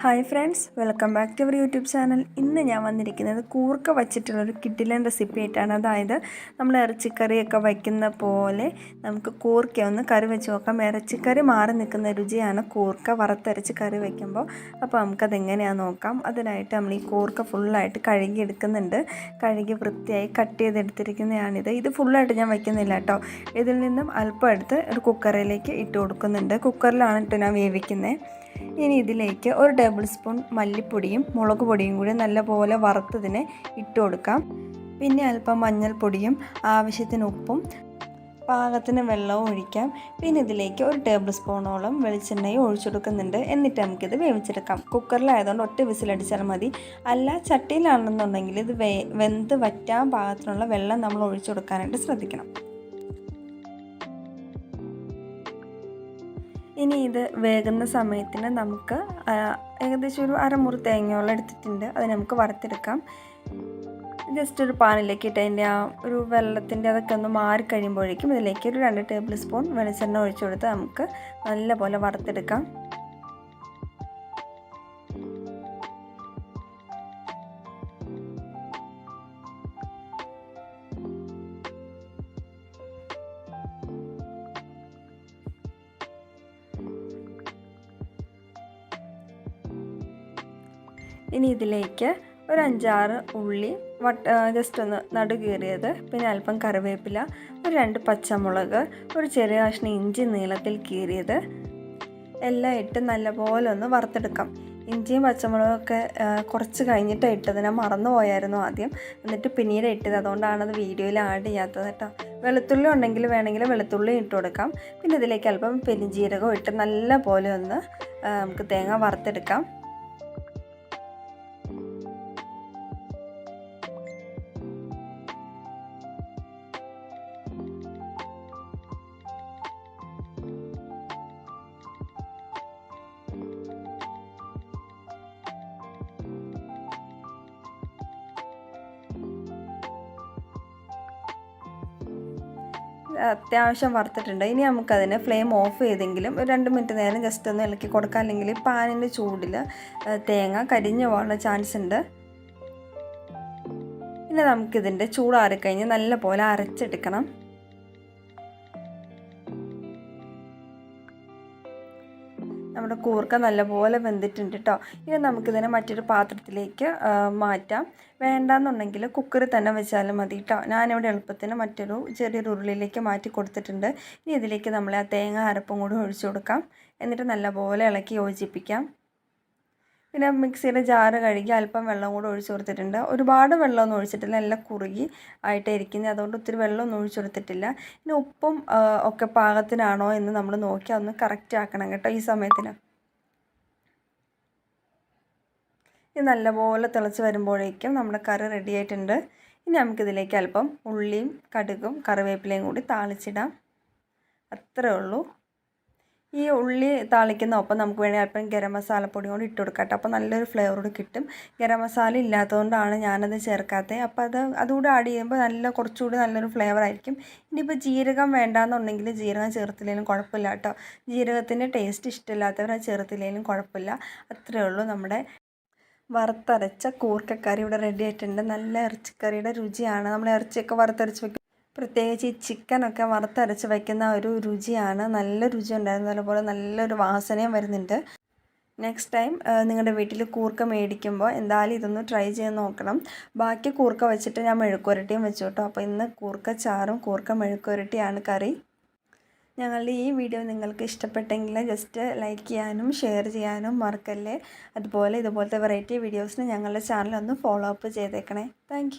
Hi friends, welcome back to our YouTube channel. ഇന്ന് ഞാൻ വന്നിരിക്കുന്നത് കൂർക്ക വച്ചിട്ടുള്ളൊരു കിഡിലൻ റെസിപ്പി ആയിട്ടാണ്. അതായത് നമ്മൾ ഇറച്ചിക്കറിയൊക്കെ വയ്ക്കുന്ന പോലെ നമുക്ക് കൂർക്ക ഒന്ന് കറി വെച്ച് നോക്കാം. ഇറച്ചിക്കറി മാറി നിൽക്കുന്ന രുചിയാണ് കൂർക്ക വറുത്തരച്ച് കറി വയ്ക്കുമ്പോൾ. അപ്പോൾ നമുക്കതെങ്ങനെയാണെന്ന് നോക്കാം. അതിനായിട്ട് നമ്മൾ ഈ കൂർക്ക ഫുള്ളായിട്ട് കഴുകി എടുക്കുന്നുണ്ട്. കഴുകി വൃത്തിയായി കട്ട് ചെയ്തെടുത്തിരിക്കുന്നതാണിത്. ഇത് ഫുള്ളായിട്ട് ഞാൻ വയ്ക്കുന്നില്ല കേട്ടോ. ഇതിൽ നിന്നും അല്പം എടുത്ത് ഒരു കുക്കറിലേക്ക് ഇട്ട് കൊടുക്കുന്നുണ്ട്. കുക്കറിലാണ് ഇട്ട് ഞാൻ വേവിക്കുന്നത്. ഇനി ഇതിലേക്ക് ഒരു ടേബിൾ സ്പൂൺ മല്ലിപ്പൊടിയും മുളക് പൊടിയും കൂടി നല്ലപോലെ വറുത്തതിനെ ഇട്ട് കൊടുക്കാം. പിന്നെ അല്പം മഞ്ഞൾപ്പൊടിയും ആവശ്യത്തിന് ഉപ്പും പാകത്തിന് വെള്ളവും ഒഴിക്കാം. പിന്നെ ഇതിലേക്ക് ഒരു ടേബിൾ സ്പൂണോളം വെളിച്ചെണ്ണയും ഒഴിച്ചെടുക്കുന്നുണ്ട്. എന്നിട്ട് നമുക്കിത് വേവിച്ചെടുക്കാം. കുക്കറിലായതുകൊണ്ട് ഒറ്റ വിസിലടിച്ചാൽ മതി. അല്ല ചട്ടിയിലാണെന്നുണ്ടെങ്കിൽ ഇത് വെന്ത് വറ്റാൻ പാകത്തിനുള്ള വെള്ളം നമ്മൾ ഒഴിച്ചു കൊടുക്കാനായിട്ട് ശ്രദ്ധിക്കണം. ഇനി ഇത് വേകുന്ന സമയത്തിന് നമുക്ക് ഏകദേശം ഒരു അരമുറി തേങ്ങയോളം എടുത്തിട്ടുണ്ട്. അത് നമുക്ക് വറുത്തെടുക്കാം. ജസ്റ്റ് ഒരു പാനിലേക്ക് ഇട്ട് അതിൻ്റെ ആ ഒരു വെള്ളത്തിൻ്റെ അതൊക്കെ ഒന്ന് മാറിക്കഴിയുമ്പോഴേക്കും ഇതിലേക്ക് ഒരു 2 ടേബിൾ സ്പൂൺ വെളിച്ചെണ്ണ ഒഴിച്ചു കൊടുത്ത് നമുക്ക് നല്ലപോലെ വറുത്തെടുക്കാം. ഇനി ഇതിലേക്ക് ഒരു 5-6 ഉള്ളി ജസ്റ്റ് ഒന്ന് നടുകീറിയത്, പിന്നെ അല്പം കറിവേപ്പില, ഒരു 2 പച്ചമുളക്, ഒരു ചെറിയ കഷ്ണം ഇഞ്ചി നീളത്തിൽ കീറിയത് എല്ലാം ഇട്ട് നല്ലപോലെ ഒന്ന് വറുത്തെടുക്കാം. ഇഞ്ചിയും പച്ചമുളകൊക്കെ കുറച്ച് കഴിഞ്ഞിട്ട് ഇട്ടത്, ഞാൻ മറന്നു പോയായിരുന്നു ആദ്യം. എന്നിട്ട് പിന്നീട് ഇട്ടത്, അതുകൊണ്ടാണ് അത് വീഡിയോയിൽ ആഡ് ചെയ്യാത്തത് കേട്ടോ. വെളുത്തുള്ളി ഉണ്ടെങ്കിൽ വേണമെങ്കിൽ വെളുത്തുള്ളി ഇട്ട് കൊടുക്കാം. പിന്നെ ഇതിലേക്ക് അല്പം പെരുംജീരകം ഇട്ട് നല്ലപോലെ ഒന്ന് നമുക്ക് തേങ്ങ വറുത്തെടുക്കാം. അത്യാവശ്യം വറുത്തിട്ടുണ്ട്. ഇനി നമുക്കതിന് ഫ്ലെയിം ഓഫ് ചെയ്തെങ്കിലും ഒരു 2 മിനിറ്റ് നേരം ജസ്റ്റ് ഒന്ന് ഇളക്കി കൊടുക്കാം. അല്ലെങ്കിൽ പാനിൻ്റെ ചൂടിൽ തേങ്ങ കരിഞ്ഞു പോകാനുള്ള ചാൻസ് ഉണ്ട്. പിന്നെ നമുക്കിതിൻ്റെ ചൂടാറിക്കഴിഞ്ഞ് നല്ലപോലെ അരച്ചെടുക്കണം. നമ്മുടെ കൂർക്ക നല്ലപോലെ വെന്തിട്ടുണ്ട് കേട്ടോ. ഇനി നമുക്കിതിനെ മറ്റൊരു പാത്രത്തിലേക്ക് മാറ്റാം. വേണ്ടാന്നുണ്ടെങ്കിൽ കുക്കറിൽ തന്നെ വെച്ചാലും മതി കേട്ടോ. ഞാനിവിടെ എളുപ്പത്തിന് മറ്റൊരു ചെറിയൊരു ഉരുളിയിലേക്ക് മാറ്റി കൊടുത്തിട്ടുണ്ട്. ഇനി ഇതിലേക്ക് നമ്മൾ ആ തേങ്ങ അരപ്പും കൂടി ഒഴിച്ചു കൊടുക്കാം. എന്നിട്ട് നല്ലപോലെ ഇളക്കി യോജിപ്പിക്കാം. പിന്നെ മിക്സിയുടെ ജാറ് കഴുകി അല്പം വെള്ളം കൂടെ ഒഴിച്ചു കൊടുത്തിട്ടുണ്ട്. ഒരുപാട് വെള്ളമൊന്നും ഒഴിച്ചിട്ടില്ല, എല്ലാം കുറുകി ആയിട്ടേ ഇരിക്കുന്നത്. അതുകൊണ്ട് ഒത്തിരി വെള്ളമൊന്നും ഒഴിച്ചു കൊടുത്തിട്ടില്ല. ഇനി ഉപ്പും ഒക്കെ പാകത്തിനാണോ എന്ന് നമ്മൾ നോക്കി അതൊന്ന് കറക്റ്റ് ആക്കണം കേട്ടോ ഈ സമയത്തിന്. ഇത് നല്ലപോലെ തിളച്ച് വരുമ്പോഴേക്കും നമ്മുടെ കറി റെഡി ആയിട്ടുണ്ട്. ഇനി നമുക്കിതിലേക്ക് അല്പം ഉള്ളിയും കടുകും കറിവേപ്പിലയും കൂടി താളിച്ചിടാം. അത്രേ ഉള്ളൂ. ഈ ഉള്ളി താളിക്കുന്ന ഒപ്പം നമുക്ക് വേണമെങ്കിൽ അല്പം ഗരം മസാലപ്പൊടി കൂടി ഇട്ട് കൊടുക്കാം കേട്ടോ. അപ്പോൾ നല്ലൊരു ഫ്ലേവറോട് കിട്ടും. ഗരം മസാല ഇല്ലാത്തതുകൊണ്ടാണ് ഞാനത് ചേർക്കാത്തത്. അപ്പോൾ അതുകൂടെ ആഡ് ചെയ്യുമ്പോൾ കുറച്ചുകൂടി നല്ലൊരു ഫ്ലേവർ ആയിരിക്കും. ഇനിയിപ്പോൾ ജീരകം വേണ്ടാന്നുണ്ടെങ്കിൽ ജീരകം ചേർത്തില്ലെങ്കിലും കുഴപ്പമില്ല കേട്ടോ. ജീരകത്തിൻ്റെ ടേസ്റ്റ് ഇഷ്ടമില്ലാത്തവർ അത് ചേർത്തില്ലെങ്കിലും കുഴപ്പമില്ല. അത്രേ ഉള്ളൂ. നമ്മുടെ വറുത്തരച്ച കൂർക്കക്കറി ഇവിടെ റെഡി ആയിട്ടുണ്ട്. നല്ല ഇറച്ചിക്കറിയുടെ രുചിയാണ്. നമ്മൾ ഇറച്ചിയൊക്കെ വറുത്തരച്ച് വയ്ക്കും, പ്രത്യേകിച്ച് ഈ ചിക്കനൊക്കെ വറുത്തരച്ച് വയ്ക്കുന്ന ഒരു രുചിയാണ്. നല്ല രുചി ഉണ്ടായിരുന്നു. അതുപോലെ നല്ലൊരു വാസനയും വരുന്നുണ്ട്. നെക്സ്റ്റ് ടൈം നിങ്ങളുടെ വീട്ടിൽ കൂർക്ക മേടിക്കുമ്പോൾ എന്തായാലും ഇതൊന്ന് ട്രൈ ചെയ്ത് നോക്കണം. ബാക്കി കൂർക്ക വെച്ചിട്ട് ഞാൻ മെഴുക്കുവരട്ടിയും വെച്ചു കേട്ടോ. അപ്പോൾ ഇന്ന് കൂർക്ക ചാറും കൂർക്ക മെഴുക്കുവരട്ടിയാണ് കറി. ഞങ്ങളുടെ ഈ വീഡിയോ നിങ്ങൾക്ക് ഇഷ്ടപ്പെട്ടെങ്കിൽ ജസ്റ്റ് ലൈക്ക് ചെയ്യാനും ഷെയർ ചെയ്യാനും മറക്കല്ലേ. അതുപോലെ ഇതുപോലത്തെ വെറൈറ്റി വീഡിയോസിന് ഞങ്ങളുടെ ചാനൽ ഒന്ന് ഫോളോ അപ്പ് ചെയ്തേക്കണേ. താങ്ക്